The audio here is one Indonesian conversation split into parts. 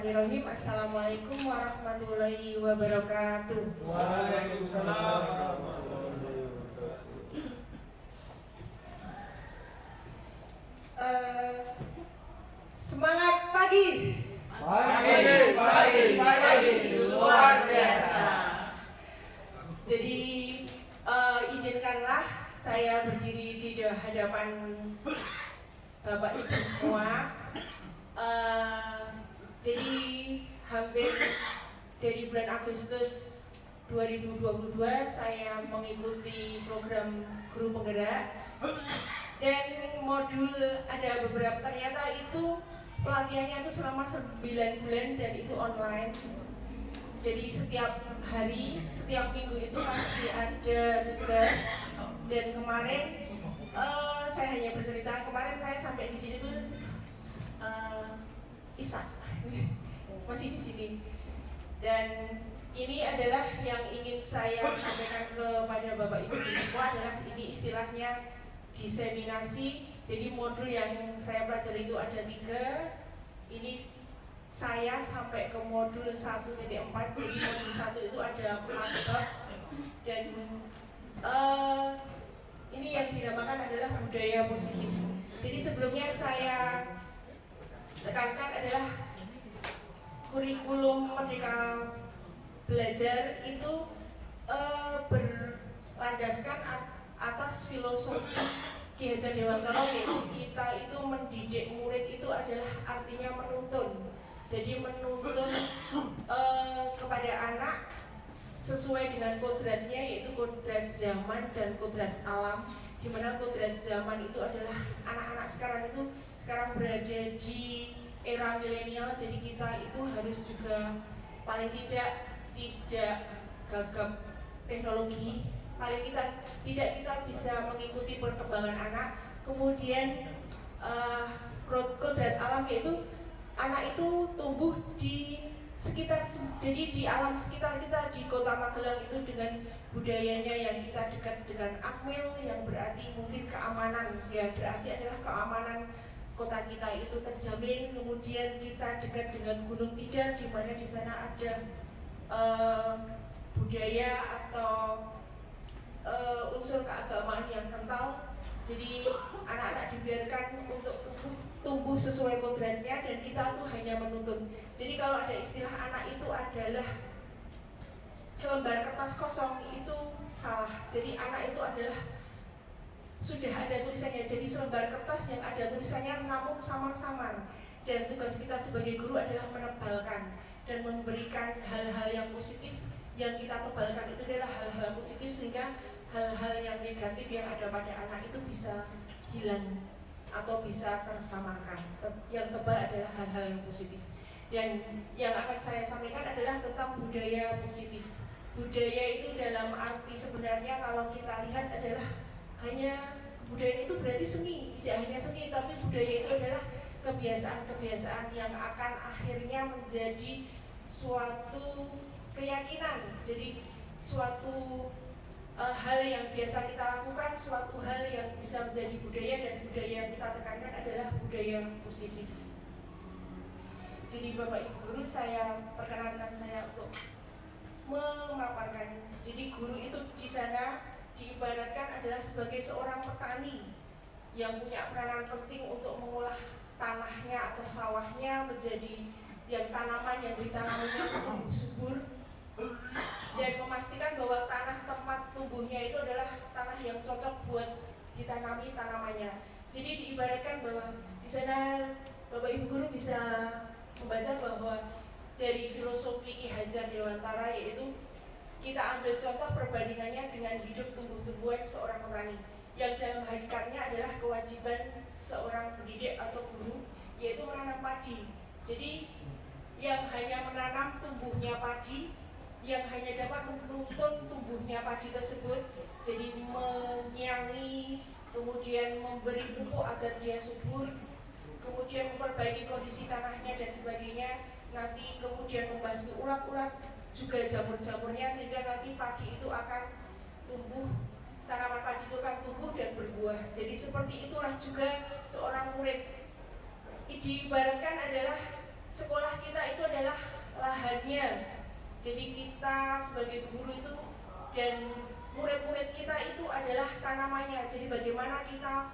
Bismillahirrahmanirrahim. Assalamualaikum warahmatullahi wabarakatuh. Waalaikumsalam. Semangat pagi. Pagi, luar biasa. Jadi izinkanlah saya berdiri di hadapan Bapak Ibu semua. Jadi hampir dari bulan Agustus 2022 saya mengikuti program guru penggerak, dan modul ada beberapa, ternyata itu pelatihannya itu selama 9 bulan dan itu online. Jadi setiap hari, setiap minggu itu pasti ada tugas. Dan kemarin saya hanya bercerita, kemarin saya sampai di sini tuh Isak masih di sini. Dan ini adalah yang ingin saya sampaikan kepada Bapak Ibu semua, adalah ini istilahnya diseminasi. Jadi modul yang saya pelajari itu ada 3. Ini saya sampai ke modul 1.4. Jadi modul 1 itu ada 4 bab, dan ini yang dinamakan adalah budaya positif. Jadi sebelumnya saya tekankan adalah kurikulum Merdeka Belajar itu berlandaskan atas filosofi Ki Hajar Dewantara, yaitu kita itu mendidik murid itu adalah artinya menuntun. Jadi menuntun kepada anak sesuai dengan kodratnya, yaitu kodrat zaman dan kodrat alam. Di mana kodrat zaman itu adalah anak-anak sekarang berada di era milenial. Jadi kita itu harus juga paling tidak gagap teknologi, paling tidak kita bisa mengikuti perkembangan anak. Kemudian kodrat alam, yaitu anak itu tumbuh di sekitar, jadi di alam sekitar kita di Kota Magelang itu dengan budayanya yang kita dekat dengan Akmil, yang berarti mungkin keamanan, ya berarti adalah keamanan kota kita itu terjamin. Kemudian kita dekat dengan Gunung Tidar, di mana di sana ada budaya atau unsur keagamaan yang kental. Jadi anak-anak dibiarkan untuk tumbuh sesuai kodratnya, dan kita tuh hanya menuntun. Jadi kalau ada istilah anak itu adalah selembar kertas kosong, itu salah. Jadi anak itu adalah sudah ada tulisannya. Jadi selembar kertas yang ada tulisannya namun samar-samar. Dan tugas kita sebagai guru adalah menebalkan dan memberikan hal-hal yang positif. Yang kita tebalkan itu adalah hal-hal positif, sehingga hal-hal yang negatif yang ada pada anak itu bisa hilang atau bisa tersamarkan. Yang tebal adalah hal-hal yang positif. Dan yang akan saya sampaikan adalah tentang budaya positif. Budaya itu dalam arti sebenarnya kalau kita lihat adalah hanya kebudayaan itu berarti seni, tidak hanya seni, tapi budaya itu adalah kebiasaan-kebiasaan yang akan akhirnya menjadi suatu keyakinan. Jadi suatu hal yang biasa kita lakukan, suatu hal yang bisa menjadi budaya, dan budaya yang kita tekankan adalah budaya positif. Jadi Bapak Ibu guru, saya perkenankan saya untuk memaparkan. Jadi guru itu di sana diibaratkan adalah sebagai seorang petani yang punya peranan penting untuk mengolah tanahnya atau sawahnya menjadi yang tanaman yang ditanaminya tumbuh subur, dan memastikan bahwa tanah tempat tumbuhnya itu adalah tanah yang cocok buat ditanami tanamannya. Jadi diibaratkan bahwa di sana Bapak Ibu guru bisa membaca bahwa dari filosofi Ki Hajar Dewantara, yaitu kita ambil contoh perbandingannya dengan hidup tumbuh-tumbuhan seorang petani, yang dalam hakikatnya adalah kewajiban seorang pendidik atau guru, yaitu menanam padi. Jadi yang hanya menanam tumbuhnya padi, yang hanya dapat menuntun tumbuhnya padi tersebut, jadi menyiangi, kemudian memberi pupuk agar dia subur, kemudian memperbaiki kondisi tanahnya dan sebagainya, nanti kemudian membasmi ulat-ulat juga jamur-jamurnya, sehingga nanti padi itu akan tumbuh, tanaman padi itu akan tumbuh dan berbuah. Jadi seperti itulah juga seorang murid diibaratkan adalah sekolah kita itu adalah lahannya. Jadi kita sebagai guru itu dan murid-murid kita itu adalah tanamannya. Jadi bagaimana kita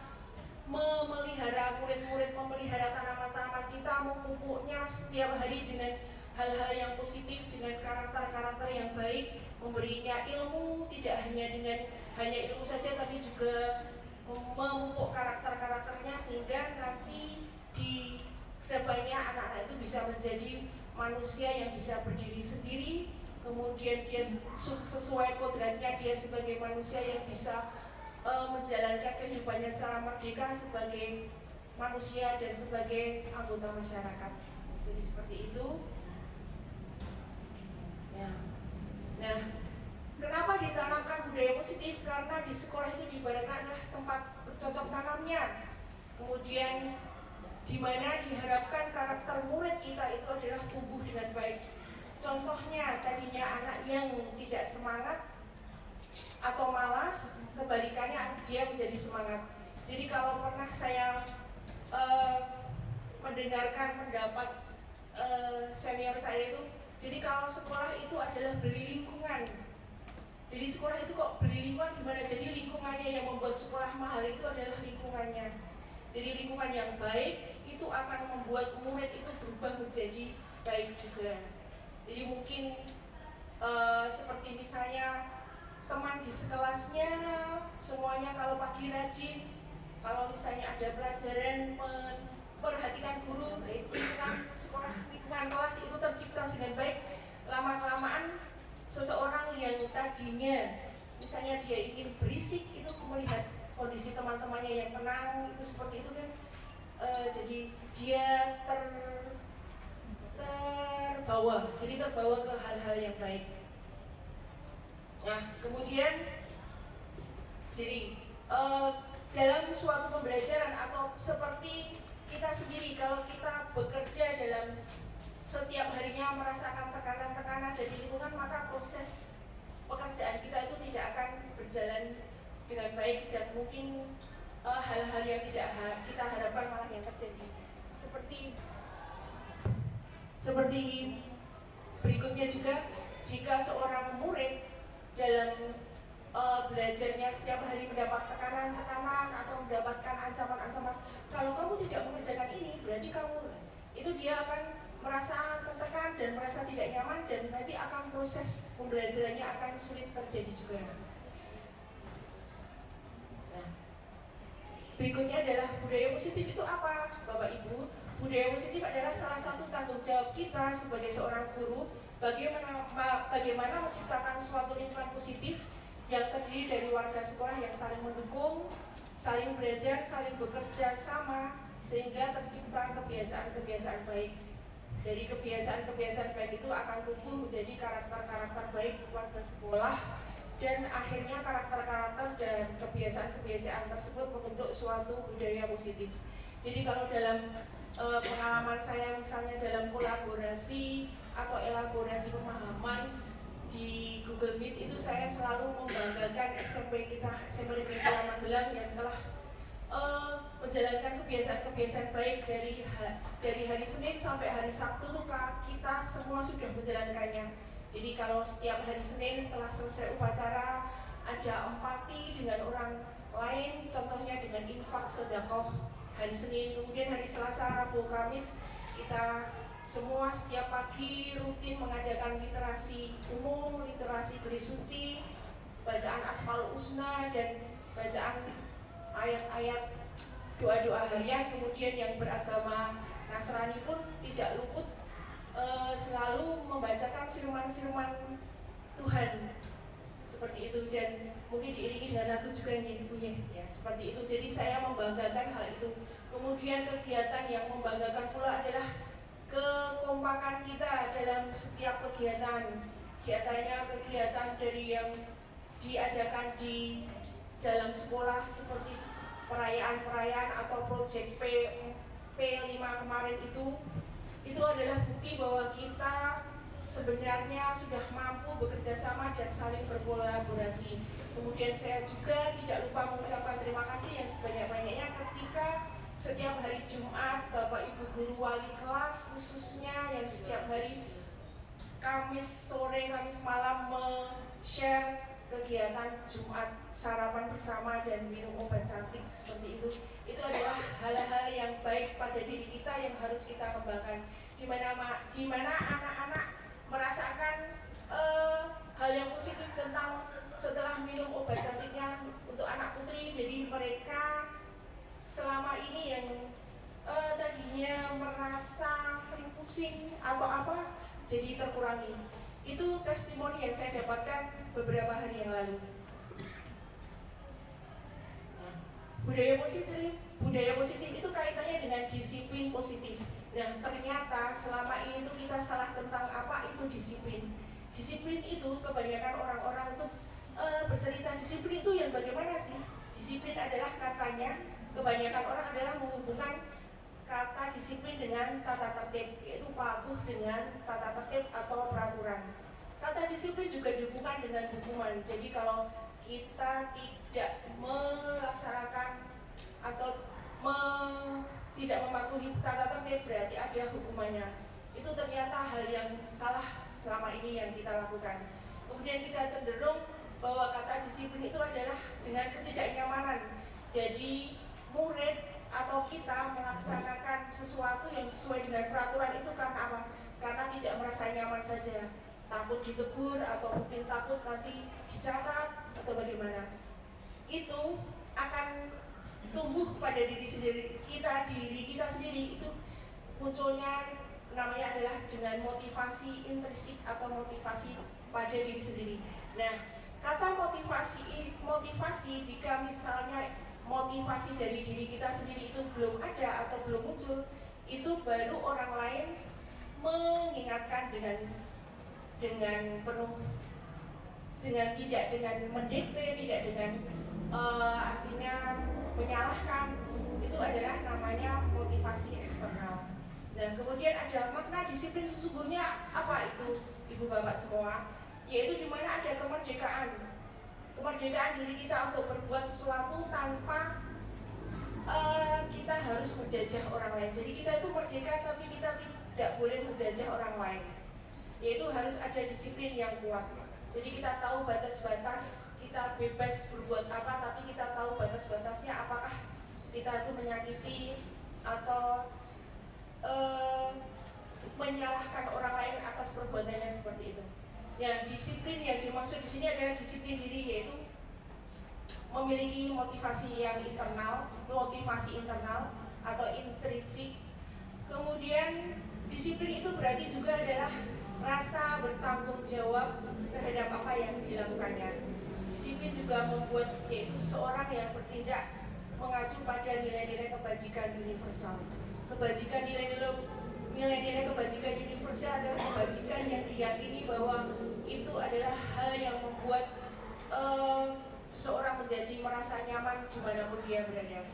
memelihara murid-murid, memelihara tanaman-tanaman kita, memupuknya setiap hari dengan hal-hal yang positif, dengan karakter-karakter yang baik, memberinya ilmu, tidak hanya dengan hanya ilmu saja, tapi juga memupuk karakter-karakternya sehingga nanti di depannya anak-anak itu bisa menjadi manusia yang bisa berdiri sendiri, kemudian dia sesuai kodratnya dia sebagai manusia yang bisa menjalankan kehidupannya secara merdeka sebagai manusia dan sebagai anggota masyarakat. Jadi seperti itu. Nah, kenapa ditanamkan budaya positif? Karena di sekolah itu diibaratkan adalah tempat bercocok tanamnya. Kemudian di mana diharapkan karakter murid kita itu adalah tumbuh dengan baik. Contohnya tadinya anak yang tidak semangat atau malas, kebalikannya dia menjadi semangat. Jadi kalau pernah saya mendengarkan pendapat senior saya itu, jadi kalau sekolah itu adalah beli lingkungan. Jadi sekolah itu kok beli lingkungan gimana? Jadi lingkungannya yang membuat sekolah mahal itu adalah lingkungannya. Jadi lingkungan yang baik itu akan membuat murid itu berubah menjadi baik juga. Jadi mungkin seperti misalnya teman di sekelasnya semuanya kalau pagi rajin, kalau misalnya ada pelajaran memperhatikan guru, lingkungan sekolah, lingkungan kelas itu tercipta dengan baik. Lama-kelamaan seseorang yang tadinya misalnya dia ingin berisik itu melihat kondisi teman-temannya yang tenang itu seperti itu kan, jadi dia terbawa ke hal-hal yang baik. Nah kemudian jadi dalam suatu pembelajaran atau seperti kita sendiri kalau kita bekerja dalam setiap harinya merasakan tekanan-tekanan dari lingkungan, maka proses pekerjaan kita itu tidak akan berjalan dengan baik dan mungkin hal-hal yang tidak kita harapkan malah yang terjadi. Seperti berikutnya juga, jika seorang murid dalam belajarnya setiap hari mendapat tekanan-tekanan atau mendapatkan ancaman-ancaman, kalau kamu tidak mengerjakan ini berarti kamu, itu dia akan merasa tertekan dan merasa tidak nyaman dan nanti akan proses pembelajarannya akan sulit terjadi juga. Nah, berikutnya adalah budaya positif itu apa, Bapak Ibu? Budaya positif adalah salah satu tanggung jawab kita sebagai seorang guru bagaimana menciptakan suatu lingkungan positif yang terdiri dari warga sekolah yang saling mendukung, saling belajar, saling bekerja sama sehingga tercipta kebiasaan-kebiasaan baik. Dari kebiasaan-kebiasaan baik itu akan tumbuh menjadi karakter-karakter baik warga sekolah dan akhirnya karakter-karakter dan kebiasaan-kebiasaan tersebut membentuk suatu budaya positif. Jadi kalau dalam pengalaman saya misalnya dalam kolaborasi atau elaborasi pemahaman di Google Meet itu saya selalu membanggakan SMP Negeri Magelang yang telah menjalankan kebiasaan-kebiasaan baik dari hari Senin sampai hari Sabtu tuh kita semua sudah menjalankannya. Jadi kalau setiap hari Senin setelah selesai upacara ada empati dengan orang lain, contohnya dengan infak sedekah hari Senin. Kemudian hari Selasa, Rabu, Kamis kita semua setiap pagi rutin mengadakan literasi umum, literasi gelis suci, bacaan Asmaul Husna dan bacaan ayat-ayat doa-doa harian. Kemudian yang beragama Nasrani pun tidak luput selalu membacakan firman-firman Tuhan seperti itu dan mungkin diiringi dengan lagu juga yang dipunya ya seperti itu. Jadi saya membanggakan hal itu. Kemudian kegiatan yang membanggakan pula adalah kekompakan kita dalam setiap kegiatan. Di antaranya kegiatan dari yang diadakan di dalam sekolah seperti perayaan-perayaan atau proyek P5 kemarin itu adalah bukti bahwa kita sebenarnya sudah mampu bekerja sama dan saling berkolaborasi. Kemudian saya juga tidak lupa mengucapkan terima kasih yang sebanyak-banyaknya ketika setiap hari Jumat Bapak Ibu guru wali kelas khususnya yang setiap hari Kamis sore, Kamis malam share kegiatan Jumat sarapan bersama dan minum obat cantik seperti itu adalah hal-hal yang baik pada diri kita yang harus kita kembangkan, di mana anak-anak merasakan hal yang positif tentang setelah minum obat cantiknya untuk anak putri. Jadi mereka selama ini yang tadinya merasa sering pusing atau apa jadi terkurangi. Itu testimoni yang saya dapatkan beberapa hari yang lalu. Nah, budaya positif itu kaitannya dengan disiplin positif. Nah, ternyata selama ini tuh kita salah tentang apa itu disiplin. Disiplin itu kebanyakan orang-orang itu bercerita disiplin itu yang bagaimana sih? Disiplin adalah katanya kebanyakan orang adalah menghubungkan kata disiplin dengan tata tertib, yaitu patuh dengan tata tertib atau peraturan. Kata disiplin juga dihubungkan dengan hukuman. Jadi kalau kita tidak melaksanakan atau tidak mematuhi tata tertib berarti ada hukumannya. Itu ternyata hal yang salah selama ini yang kita lakukan. Kemudian kita cenderung bahwa kata disiplin itu adalah dengan ketidaknyamanan. Jadi murid atau kita melaksanakan sesuatu yang sesuai dengan peraturan itu karena apa? Karena tidak merasa nyaman saja, takut ditegur atau mungkin takut nanti dicatat atau bagaimana. Itu akan tumbuh pada diri kita sendiri itu munculnya namanya adalah dengan motivasi intrinsik atau motivasi pada diri sendiri. Nah, kata motivasi jika misalnya motivasi dari diri kita sendiri itu belum ada atau belum muncul, itu baru orang lain mengingatkan dengan penuh, tidak dengan mendikte, tidak dengan artinya menyalahkan. Itu adalah namanya motivasi eksternal. Nah, kemudian ada makna disiplin sesungguhnya apa itu, Ibu Bapak semua, yaitu di mana ada kemerdekaan diri kita untuk berbuat sesuatu tanpa kita harus menjajah orang lain. Jadi kita itu merdeka tapi kita tidak boleh menjajah orang lain, yaitu harus ada disiplin yang kuat. Jadi kita tahu batas-batas, kita bebas berbuat apa, tapi kita tahu batas-batasnya, apakah kita itu menyakiti atau menyalahkan orang lain atas perbuatannya seperti itu. Yang disiplin yang dimaksud di sini adalah disiplin diri, yaitu memiliki motivasi internal atau intrinsik. Kemudian disiplin itu berarti juga adalah rasa bertanggung jawab terhadap apa yang dilakukannya. Disiplin juga membuat yaitu seseorang yang bertindak mengacu pada nilai-nilai kebajikan universal. Nilai-nilai kebajikan universal adalah kebajikan yang diyakini bahwa itu adalah hal yang membuat seseorang menjadi merasa nyaman dimanapun dia berada.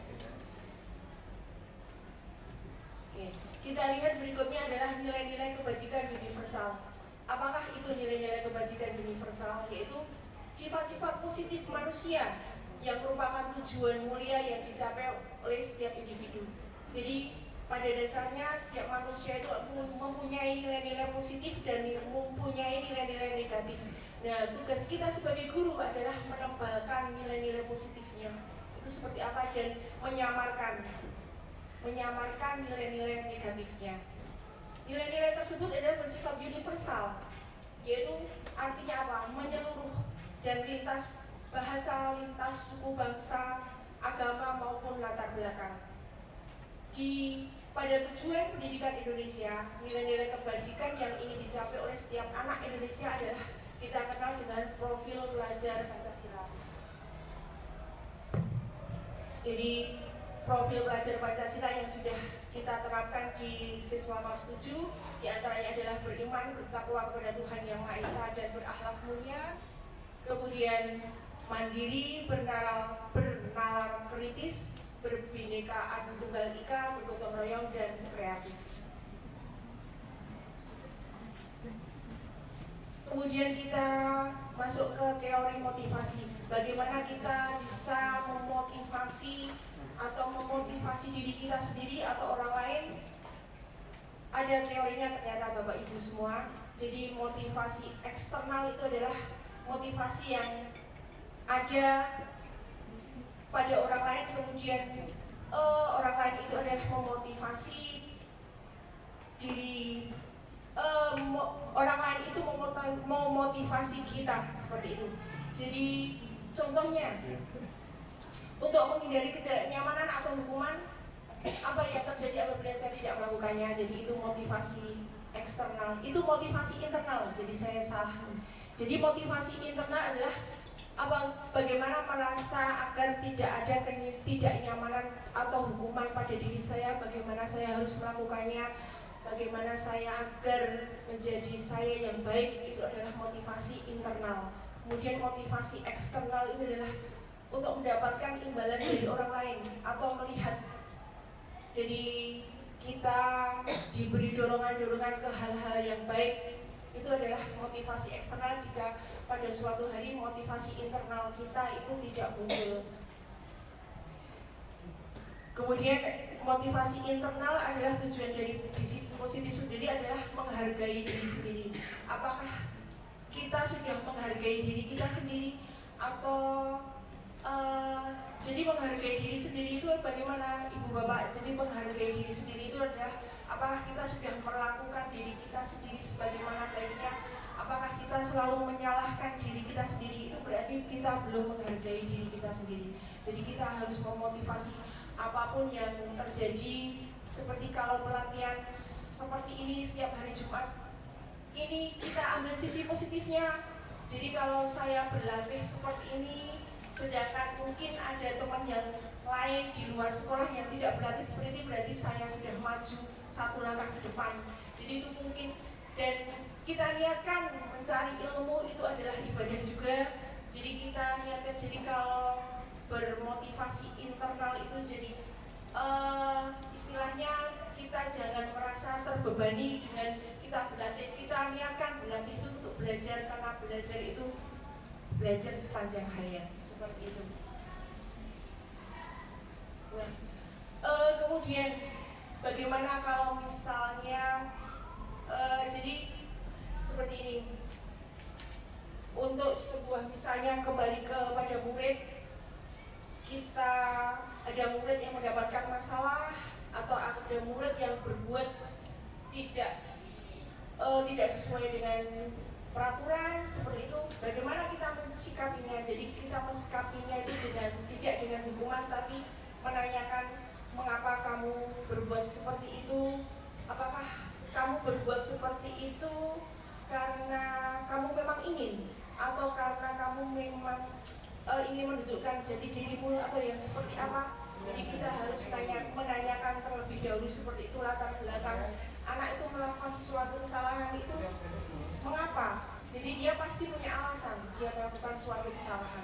Oke, kita lihat berikutnya adalah nilai-nilai kebajikan universal. Apakah itu nilai-nilai kebajikan universal? Yaitu sifat-sifat positif manusia yang merupakan tujuan mulia yang dicapai oleh setiap individu. Jadi pada dasarnya setiap manusia itu mempunyai nilai-nilai positif dan mempunyai nilai-nilai negatif. Nah, tugas kita sebagai guru adalah menebalkan nilai-nilai positifnya itu seperti apa dan menyamarkan nilai-nilai negatifnya. Nilai-nilai tersebut adalah bersifat universal, yaitu artinya apa? Menyeluruh dan lintas bahasa, lintas suku, bangsa, agama maupun latar belakang. Pada tujuan pendidikan Indonesia, nilai-nilai kebajikan yang ingin dicapai oleh setiap anak Indonesia adalah kita kenal dengan profil pelajar Pancasila. Jadi profil pelajar Pancasila yang sudah kita terapkan di siswa kelas 7 diantaranya adalah beriman, bertakwa kepada Tuhan Yang Maha Esa dan berakhlak mulia, kemudian mandiri, bernalar kritis, berbhinekaan tunggal ika, bergotong royong, dan kreatif. Kemudian kita masuk ke teori motivasi. Bagaimana kita bisa memotivasi atau memotivasi diri kita sendiri atau orang lain. Ada teorinya ternyata Bapak Ibu semua. Jadi motivasi eksternal itu adalah motivasi yang ada pada orang lain, kemudian orang lain itu adalah memotivasi diri, orang lain itu memotivasi kita seperti itu. Jadi contohnya untuk menghindari ketidaknyamanan atau hukuman, apa yang terjadi apabila saya tidak melakukannya. Jadi itu motivasi eksternal. Itu motivasi internal. Jadi saya salah. Jadi motivasi internal adalah bagaimana merasa agar tidak ada ketidaknyamanan atau hukuman pada diri saya, bagaimana saya harus melakukannya, bagaimana saya agar menjadi saya yang baik. Itu adalah motivasi internal. Kemudian motivasi eksternal itu adalah untuk mendapatkan imbalan dari orang lain atau melihat. Jadi kita diberi dorongan-dorongan ke hal-hal yang baik. Itu adalah motivasi eksternal jika pada suatu hari motivasi internal kita itu tidak muncul. Kemudian motivasi internal adalah tujuan dari disiplin positif sendiri adalah menghargai diri sendiri. Apakah kita sudah menghargai diri kita sendiri atau jadi menghargai diri sendiri itu bagaimana Ibu Bapak? Jadi menghargai diri sendiri itu adalah apakah kita sudah melakukan diri kita sendiri sebagaimana baiknya? Apakah kita selalu menyalahkan diri kita sendiri? Itu berarti kita belum menghargai diri kita sendiri. Jadi kita harus memotivasi apapun yang terjadi. Seperti kalau pelatihan seperti ini setiap hari Jumat, ini kita ambil sisi positifnya. Jadi kalau saya berlatih seperti ini, sedangkan mungkin ada teman yang lain di luar sekolah yang tidak berlatih seperti ini, berarti saya sudah maju satu langkah ke depan. Jadi itu mungkin, dan kita niatkan mencari ilmu itu adalah ibadah juga. Jadi kita niatkan, jadi kalau bermotivasi internal itu jadi istilahnya kita jangan merasa terbebani dengan kita berlatih. Kita niatkan berlatih itu untuk belajar, karena belajar itu belajar sepanjang hayat, seperti itu. Nah, kemudian bagaimana kalau misalnya jadi seperti ini, untuk sebuah misalnya kembali kepada murid, kita ada murid yang mendapatkan masalah atau ada murid yang berbuat tidak sesuai dengan peraturan seperti itu, bagaimana kita mensikapinya? Jadi kita mensikapinya itu tidak dengan hukuman, tapi menanyakan mengapa kamu berbuat seperti itu. Apakah kamu berbuat seperti itu karena kamu memang ingin, atau karena kamu memang ingin menunjukkan jati dirimu atau yang seperti apa? Jadi kita harus menanyakan terlebih dahulu seperti itu latar belakang anak itu melakukan sesuatu kesalahan itu mengapa. Jadi dia pasti punya alasan dia melakukan suatu kesalahan.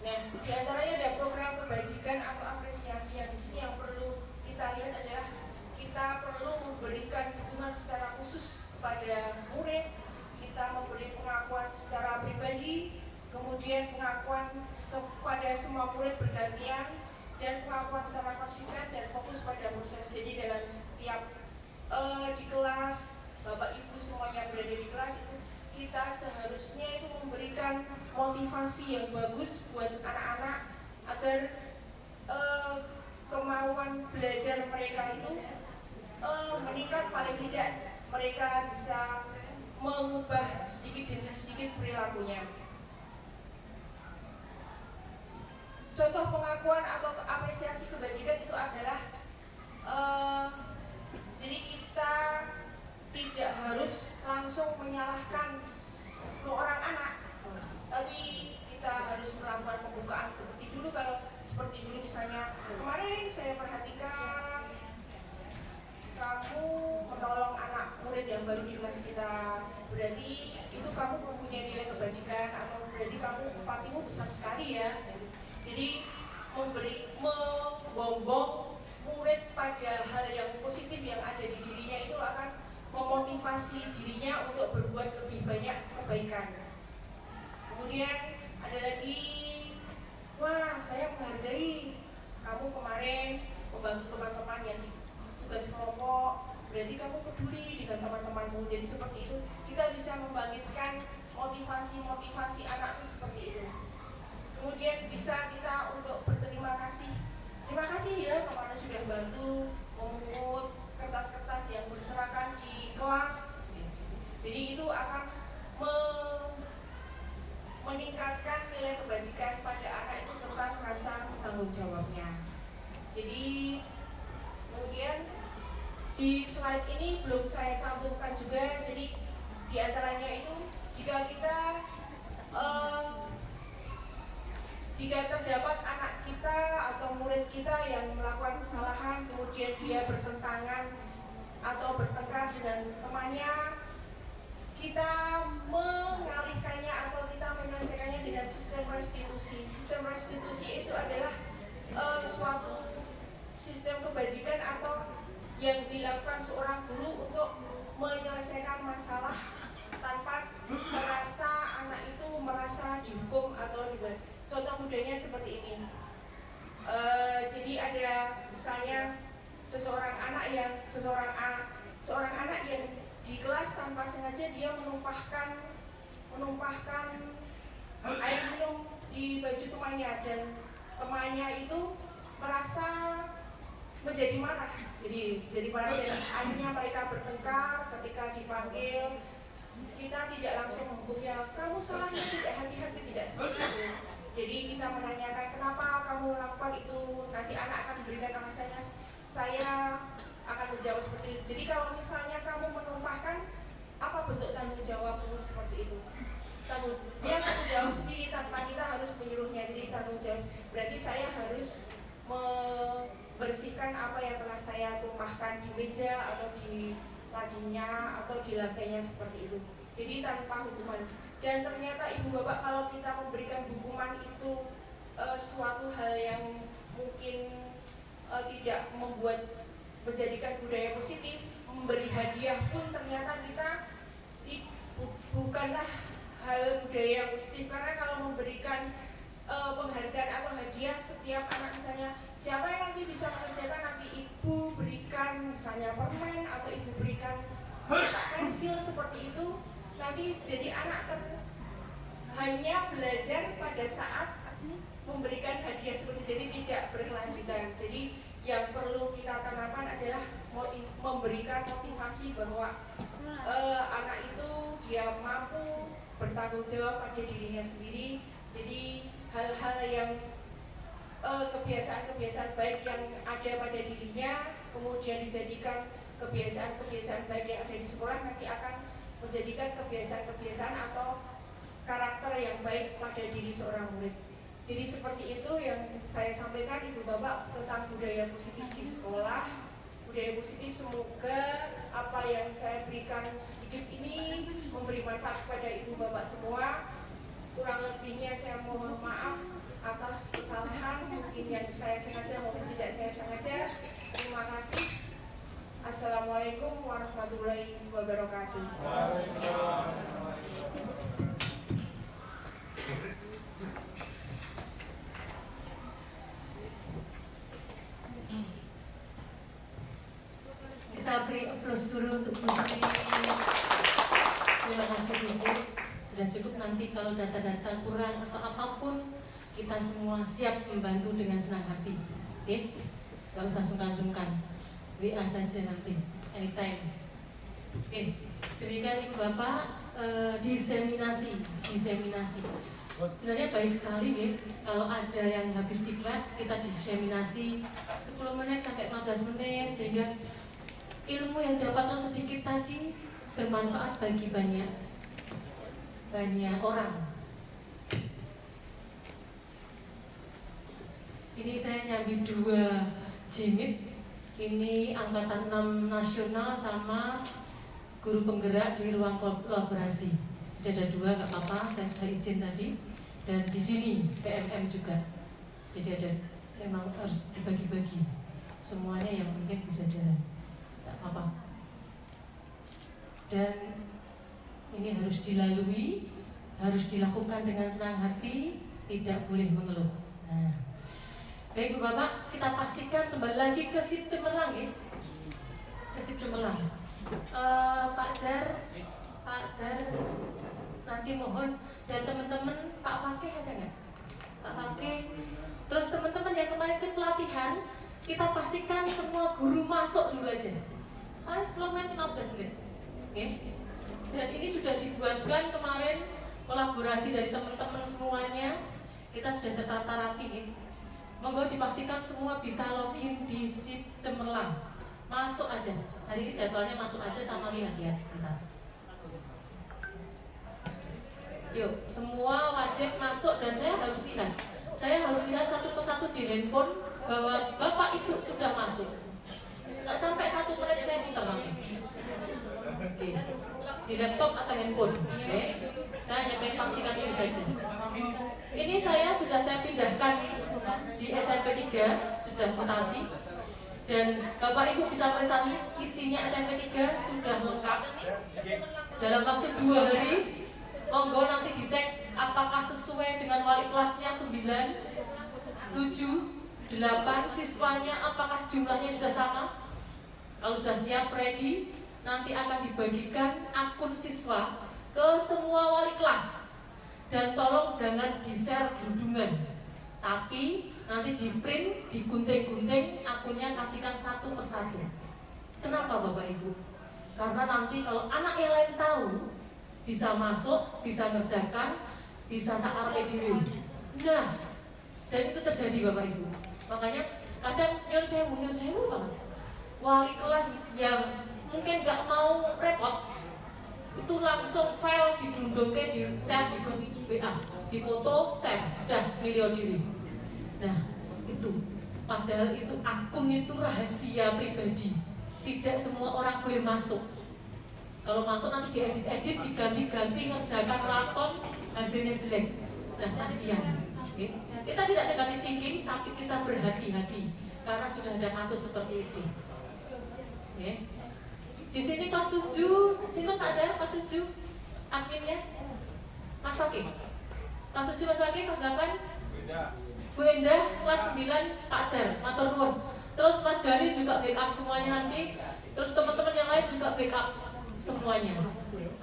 Nah, diantaranya ada program kebajikan atau apresiasi yang di sini yang perlu kita lihat adalah kita perlu memberikan dukungan secara khusus kepada murid. Kita memberi pengakuan secara pribadi, kemudian pengakuan kepada semua murid bergantian, dan pengakuan secara konsisten dan fokus pada proses. Jadi dalam setiap di kelas, Bapak Ibu semuanya berada di kelas itu, kita seharusnya itu memberikan motivasi yang bagus buat anak-anak agar kemauan belajar mereka itu meningkat. Paling tidak mereka bisa mengubah sedikit demi sedikit perilakunya. Contoh pengakuan atau apresiasi kebajikan itu adalah jadi kita tidak harus langsung menyalahkan seorang anak, tapi kita harus melakukan pembukaan seperti dulu. Kalau seperti dulu misalnya kemarin saya perhatikan kamu menolong anak murid yang baru di kelas kita, berarti itu kamu mempunyai nilai kebajikan, atau berarti kamu empatimu besar sekali ya. Jadi membombong murid pada hal yang positif yang ada di dirinya itu akan memotivasi dirinya untuk berbuat lebih banyak kebaikan. Kemudian ada lagi, wah saya menghargai kamu kemarin membantu teman-teman yang di tugas kelompok, berarti kamu peduli dengan teman-temanmu. Jadi seperti itu kita bisa membangkitkan motivasi anak itu seperti itu. Kemudian bisa kita untuk berterima kasih. Terima kasih ya kepada sudah bantu memungut kertas-kertas yang berserakan di kelas. Jadi itu akan meningkatkan nilai kebajikan pada anak itu tentang rasa tanggung jawabnya. Jadi kemudian di slide ini belum saya cantumkan juga. Jadi di antaranya itu jika terdapat anak kita atau murid kita yang melakukan kesalahan, kemudian dia bertentangan atau bertengkar dengan temannya, kita mengalihkannya atau kita menyelesaikannya dengan sistem restitusi. Sistem restitusi itu adalah suatu sistem kebajikan atau yang dilakukan seorang guru untuk menyelesaikan masalah tanpa merasa anak itu merasa dihukum atau contoh mudahnya seperti ini. Jadi ada misalnya seorang anak yang di kelas tanpa sengaja dia menumpahkan air minum di baju temannya, dan temannya itu merasa menjadi marah. Jadi marah, dan akhirnya mereka bertengkar. Ketika dipanggil, kita tidak langsung menghukumnya, kamu salahnya tidak hati-hati, tidak seperti itu. Jadi kita menanyakan kenapa kamu melakukan itu, nanti anak akan memberikan alasannya, saya akan menjawab seperti itu. Jadi kalau misalnya kamu menumpahkan, apa bentuk tanggung jawabmu seperti itu? Dia tanggung jawab sendiri tanpa kita harus menyuruhnya. Jadi tanggung jawab berarti saya harus membersihkan apa yang telah saya tumpahkan di meja atau di lacinya atau di lantainya seperti itu. Jadi tanpa hukuman. Dan ternyata ibu bapak, kalau kita memberikan hukuman itu suatu hal yang mungkin tidak menjadikan budaya positif. Memberi hadiah pun ternyata kita bukanlah hal budaya positif, karena kalau memberikan penghargaan atau hadiah setiap anak, misalnya siapa yang nanti bisa mengerjakan, nanti ibu berikan misalnya permen atau ibu berikan pensil seperti itu, nanti jadi anak hanya belajar pada saat memberikan hadiah seperti itu, jadi tidak berkelanjutan. Jadi yang perlu kita tanamkan adalah memberikan motivasi bahwa anak itu dia mampu bertanggung jawab pada dirinya sendiri. Jadi hal-hal yang kebiasaan-kebiasaan baik yang ada pada dirinya kemudian dijadikan kebiasaan-kebiasaan baik yang ada di sekolah, nanti akan menjadikan kebiasaan-kebiasaan atau karakter yang baik pada diri seorang murid. Jadi seperti itu yang saya sampaikan ibu bapak tentang budaya positif di sekolah. Budaya positif, semoga apa yang saya berikan sedikit ini memberi manfaat kepada ibu bapak semua. Kurang lebihnya saya mohon maaf atas kesalahan mungkin yang saya sengaja maupun tidak saya sengaja. Terima kasih. Assalamualaikum warahmatullahi wabarakatuh. Kita beri aplaus dulu untuk Bu Sis. Terima kasih Bu Sis. Sudah cukup, nanti kalau data-data kurang atau apapun, kita semua siap membantu dengan senang hati. Oke? Gak usah sungkan-sungkan. WA saja nanti, anytime. Oke, demikian Ibu Bapak, diseminasi. Sebenarnya baik sekali ya, kalau ada yang habis diklat, kita diseminasi 10 menit sampai 15 menit, sehingga ilmu yang dapatkan sedikit tadi bermanfaat bagi banyak orang. Ini saya nyambi 2 jimit. Ini angkatan 6 nasional sama guru penggerak di ruang kolaborasi. Ada 2, nggak apa-apa, saya sudah izin tadi. Dan di sini PMM juga. Jadi ada, memang harus dibagi-bagi. Semuanya yang penting bisa jalan. Nggak apa-apa. dan ini harus dilalui, harus dilakukan dengan senang hati, tidak boleh mengeluh. Nah, baik Bu Bapak, kita pastikan kembali lagi ke SIP Cemerlang ya. Ke SIP Cemerlang. Pak Dar nanti mohon, dan teman-teman Pak Fakih ada nggak? Pak Fakih. Terus teman-teman yang kemarin ikut pelatihan, kita pastikan semua guru masuk dulu aja. 10 menit 15 menit. Okay. Dan ini sudah dibuatkan kemarin kolaborasi dari teman-teman semuanya. Kita sudah tertata rapi nih. Monggo dipastikan semua bisa login di SIP Cemerlang. Masuk aja. Hari ini jadwalnya masuk aja sama lihat-lihat sebentar. Yuk, semua wajib masuk dan saya harus lihat. Saya harus lihat satu persatu di handphone bahwa Bapak Ibu sudah masuk. Nggak sampai 1 menit saya putar nanti. Oke. Di laptop atau handphone. Oke. Saya hanya pengen pastikan itu saja. Ini saya pindahkan di SMP 3, sudah mutasi. Dan Bapak Ibu bisa meresani isinya SMP 3 sudah lengkap. Dalam waktu 2 hari, monggo nanti dicek apakah sesuai dengan wali kelasnya 9, 7, 8 siswanya, apakah jumlahnya sudah sama. Kalau sudah siap ready, nanti akan dibagikan akun siswa ke semua wali kelas. Dan tolong jangan di-share hudungan, tapi nanti di-print, digunting-gunting, akunnya kasihkan satu persatu. Kenapa Bapak Ibu? Karena nanti kalau anak yang lain tahu, bisa masuk, bisa ngerjakan, bisa saarpe dhewe. Nah, dan itu terjadi Bapak Ibu. Makanya kadang nyon sewu banget. Wali kelas yang mungkin nggak mau repot, itu langsung file digelundungke, di share di grup WA, di foto share, udah milio diri. Nah, itu padahal itu akun itu rahasia pribadi, tidak semua orang boleh masuk. Kalau masuk nanti diedit-edit, diganti-ganti, ngerjakan raton, hasilnya jelek. Nah, kasihan. Kita tidak negatif thinking, tapi kita berhati-hati karena sudah ada kasus seperti itu. Di sini kelas 7, sini ada kelas 7 adminnya Mas Fakih. Kelas 7 Mas Fakih, kelas 8 Bu Endah, kelas 9 Pak Dar, matur nuwun. Terus Mas Dani juga backup semuanya nanti. Terus teman-teman yang lain juga backup semuanya.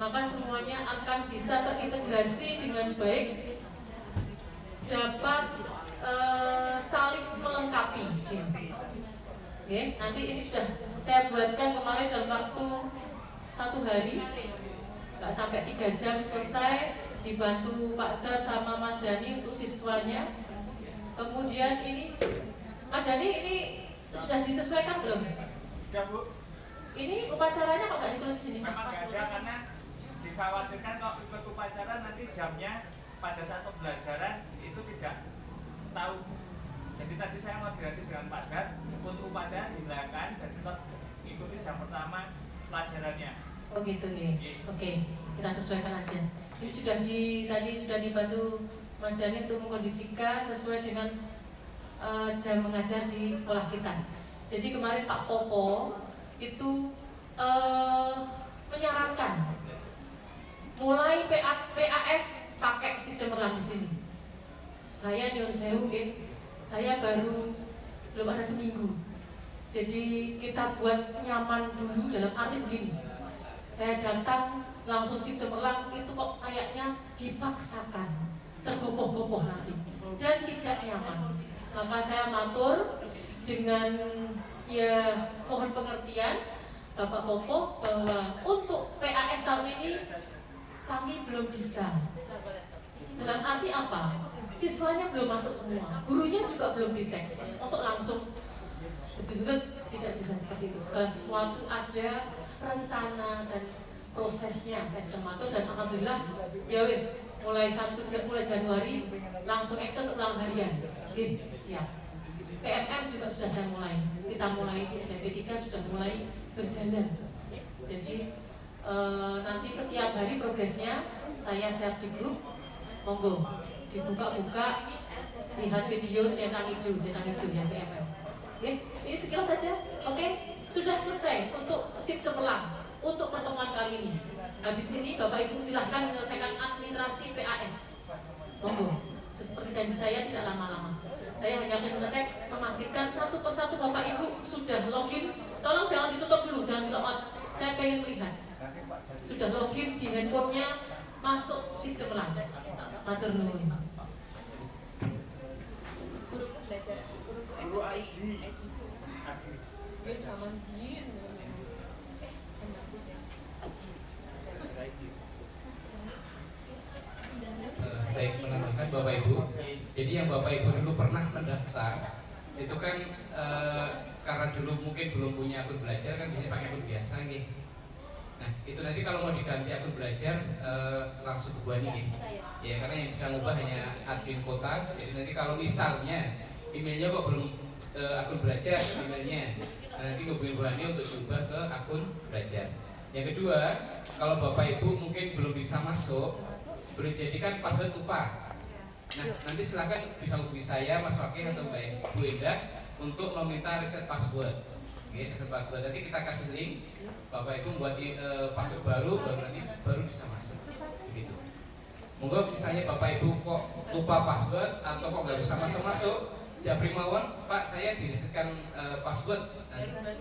Maka semuanya akan bisa terintegrasi dengan baik, dapat saling melengkapi di sini. Nanti ini sudah saya buatkan kemarin dalam waktu 1 hari, nggak sampai 3 jam selesai, dibantu Pak Dar sama Mas Dani untuk siswanya. Kemudian ini Mas Dani, ini sudah disesuaikan belum? Sudah Bu. Ini upacaranya kok nggak ditulis di sini? Memang nggak ada karena dikhawatirkan kalau ikut upacara nanti jamnya pada saat pembelajaran itu tidak tahu. Jadi tadi saya moderasi dengan Pak Dar untuk upacara dilakukan dan tetap ikuti jam pertama pelajarannya. Oh gitu nih. Oke, kita sesuaikan aja. Ini tadi sudah dibantu Mas Dani untuk mengkondisikan sesuai dengan jam mengajar di sekolah kita. Jadi kemarin Pak Popo itu menyarankan mulai PAS pakai SIP Cemerlang di sini. Saya nyuwun sewu nggih. Saya belum ada seminggu. Jadi kita buat nyaman dulu dalam arti begini. Saya datang langsung SIP Cemerlang itu kok kayaknya dipaksakan, tergopoh-gopoh nanti dan tidak nyaman. Maka saya matur dengan ya mohon pengertian Bapak Popo bahwa untuk PAS tahun ini kami belum bisa. Dalam arti apa? Siswanya belum masuk semua, gurunya juga belum dicek, masuk langsung. Betul-betul tidak bisa seperti itu. Segala sesuatu ada rencana dan prosesnya. Saya sudah matur dan alhamdulillah ya wis mulai Januari langsung action ulang harian. Oke, siap. PMM juga sudah saya mulai. Kita mulai di SMP 3 sudah mulai berjalan. Jadi nanti setiap hari progresnya saya share di grup. Monggo dibuka-buka, lihat video centang hijau ya PMM. Ini sekilas saja. Oke, sudah selesai untuk SIP Cemerlang. untuk pertemuan kali ini. Habis ini Bapak Ibu silahkan menyelesaikan administrasi PAS. Monggo. Seperti janji saya tidak lama-lama. Saya hanya akan mengecek, memastikan satu persatu Bapak Ibu sudah login. Tolong jangan ditutup dulu, jangan di-logout. Saya pengen melihat. Sudah login di handphonenya, masuk si cemerlang. Matur nuwun. Guruku belajar, guruku Guru SMP. ID. Dia zaman biyen. Baik, menambahkan Bapak Ibu. Jadi yang Bapak Ibu dulu pernah mendaftar itu kan karena dulu mungkin belum punya akun belajar kan biasanya pakai akun biasa nih. Nah itu nanti kalau mau diganti akun belajar langsung ke Buani nih. Ya karena yang bisa ngubah hanya admin kota. Jadi nanti kalau misalnya emailnya kok belum akun belajar emailnya, nanti ngubungin Buani untuk diubah ke akun belajar. Yang kedua, kalau Bapak Ibu mungkin belum bisa masuk, boleh jadikan password lupa. Nah, nanti silakan bisa hubungi saya, Mas Wakil atau Mbak Bu Enda untuk meminta reset password. Oke, reset password. Nanti kita kasih link, Bapak Ibu buat password baru nanti baru bisa masuk. Begitu. Monggo misalnya Bapak Ibu kok lupa password atau kok nggak bisa masuk, Japri mawon, Pak saya diresetkan password.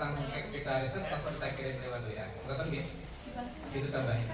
Langsung kita reset password, kita kirim lewat WA. Ngoten nggih? Itu tambahin.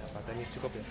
Katanya cukup ya.